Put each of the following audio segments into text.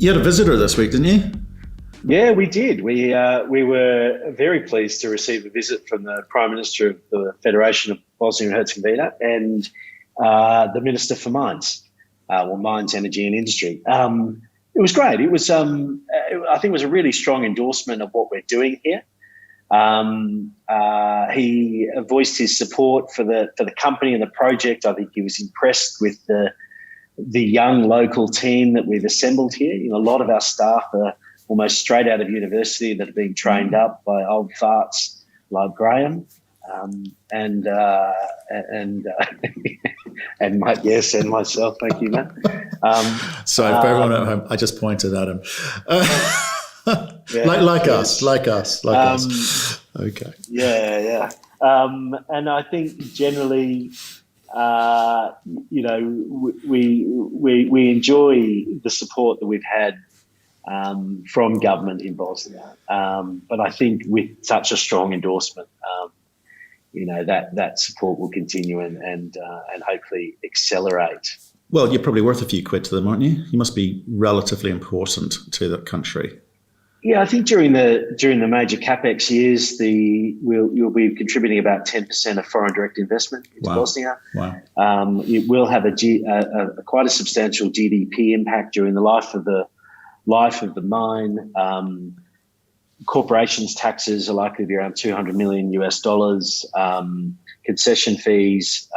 You had a visitor this week, didn't you? Yeah, we did. We were very pleased to receive a visit from the Prime Minister of the Federation of Bosnia and Herzegovina and the Minister for Mines, Mines, Energy and Industry. It was great. It was, I think it was a really strong endorsement of what we're doing here. He voiced his support for the company and the project. I think he was impressed with the young local team that we've assembled here. You know, a lot of our staff are almost straight out of university that are being trained up by old farts like Graham, and Mike, yes, and myself. Thank you, Matt. Sorry, for everyone at home, I just pointed at him. Yeah, like us. Okay. Yeah. And I think generally, we enjoy the support that we've had from government in Bosnia. But I think with such a strong endorsement, that support will continue and hopefully accelerate. Well, you're probably worth a few quid to them, aren't you? You must be relatively important to that country. Yeah, I think during the major capex years, you'll be contributing about 10% of foreign direct investment into Bosnia. Wow. It will have quite a substantial GDP impact during the life of the mine. Corporations taxes are likely to be around $200 million US. Concession fees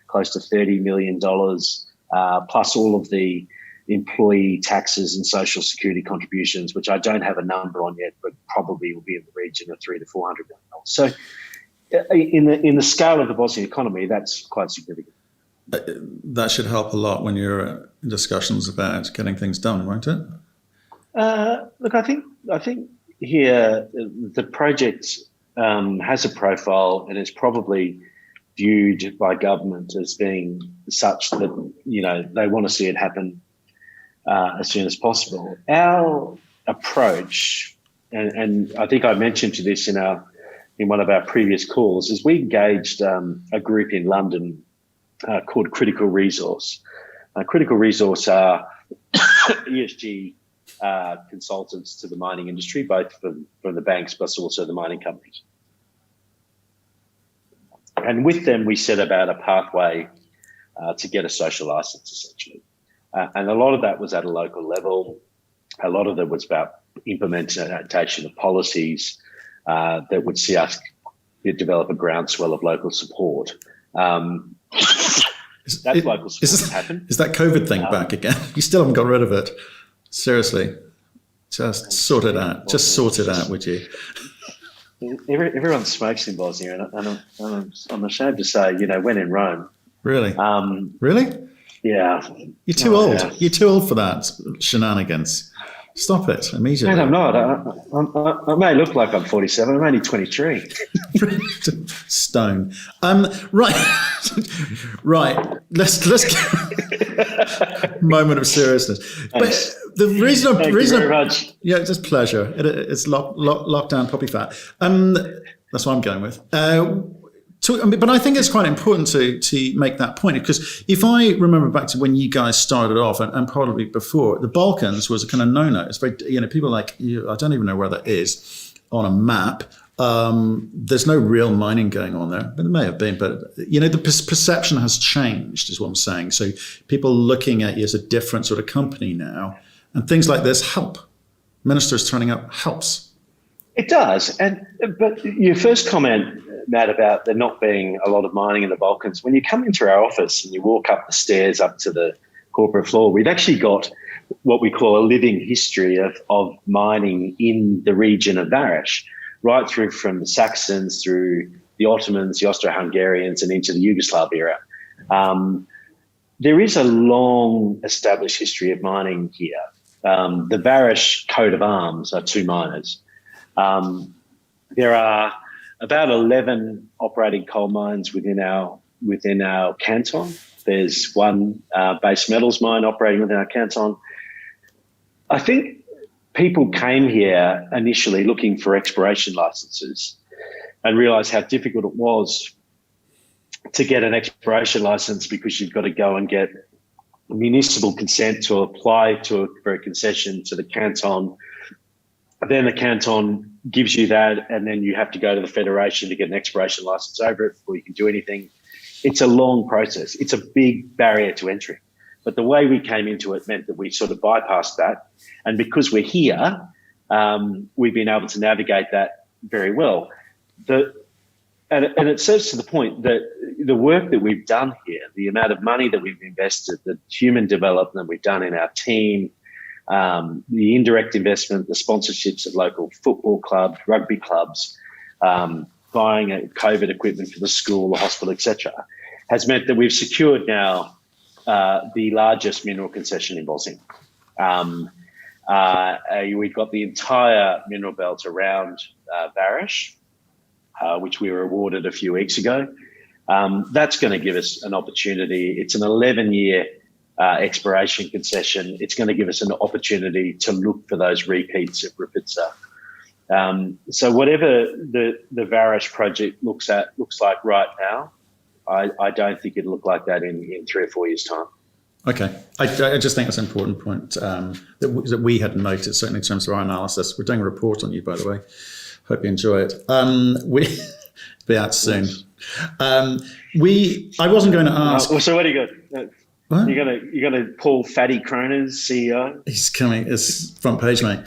close to $30 million, plus all of the employee taxes and social security contributions, which I don't have a number on yet, but probably will be in the region of $300 to $400 million. So, in the scale of the Bosnian economy, that's quite significant. That should help a lot when you're in discussions about getting things done, won't it? Look, I think here the project has a profile and is probably viewed by government as being such that they want to see it happen as soon as possible. Our approach, and I think I mentioned to this in one of our previous calls, is we engaged a group in London called Critical Resource. Critical Resource are ESG consultants to the mining industry, both from the banks but also the mining companies. And with them, we set about a pathway to get a social license, essentially. And a lot of that was at a local level. A lot of it was about implementation of policies that would see us develop a groundswell of local support. Local support happened. Is that COVID thing back again? You still haven't got rid of it. Seriously. Just sort it out. Just sort it out, would you? Everyone smokes in Bosnia, and I'm ashamed to say, when in Rome. Really? Really? Yeah. You're too old. Yeah. You're too old for that shenanigans. Stop it immediately. Man, I'm not. I may look like I'm 47. I'm only 23. Stone. Right. Let's get moment of seriousnness. But the reason Thank you very much. Yeah, it's just pleasure. It's lockdown poppy fat. That's what I'm going with. But I think it's quite important to make that point, because if I remember back to when you guys started off, and probably before, the Balkans was a kind of no-no. It's very, people like you, I don't even know where that is on a map. There's no real mining going on there, but there may have been. But the perception has changed, is what I'm saying. So people looking at you as a different sort of company now, and things like this help. Ministers turning up helps. It does, but your first comment, Matt, about there not being a lot of mining in the Balkans, when you come into our office and you walk up the stairs up to the corporate floor, we've actually got what we call a living history of mining in the region of Varoš, right through from the Saxons, through the Ottomans, the Austro-Hungarians, and into the Yugoslav era. There is a long established history of mining here. The Varoš coat of arms are two miners. There are about 11 operating coal mines within our canton. There's one base metals mine operating within our canton. I think people came here initially looking for exploration licenses and realised how difficult it was to get an exploration license, because you've got to go and get municipal consent to apply for a concession to the canton. Then the canton gives you that, and then you have to go to the federation to get an exploration license over it before you can do anything. It's a long process. It's a big barrier to entry. But the way we came into it meant that we sort of bypassed that. And because we're here, we've been able to navigate that very well. And it serves to the point that the work that we've done here, the amount of money that we've invested, the human development we've done in our team, the indirect investment, the sponsorships of local football clubs, rugby clubs, buying COVID equipment for the school, the hospital, etc., has meant that we've secured now the largest mineral concession in Bosnia. We've got the entire mineral belt around Vares, which we were awarded a few weeks ago. That's going to give us an opportunity. It's an 11-year exploration concession. It's going to give us an opportunity to look for those repeats of Rupica. So whatever the Vares project looks like right now, I don't think it'll look like that in 3 or 4 years' time. Okay. I just think that's an important point that we had noticed, certainly in terms of our analysis. We're doing a report on you, by the way. Hope you enjoy it. We'll be out soon. I wasn't going to ask. So what are you going? What? You're gonna Paul Fatty Cronin, CEO. He's coming. It's front page, mate.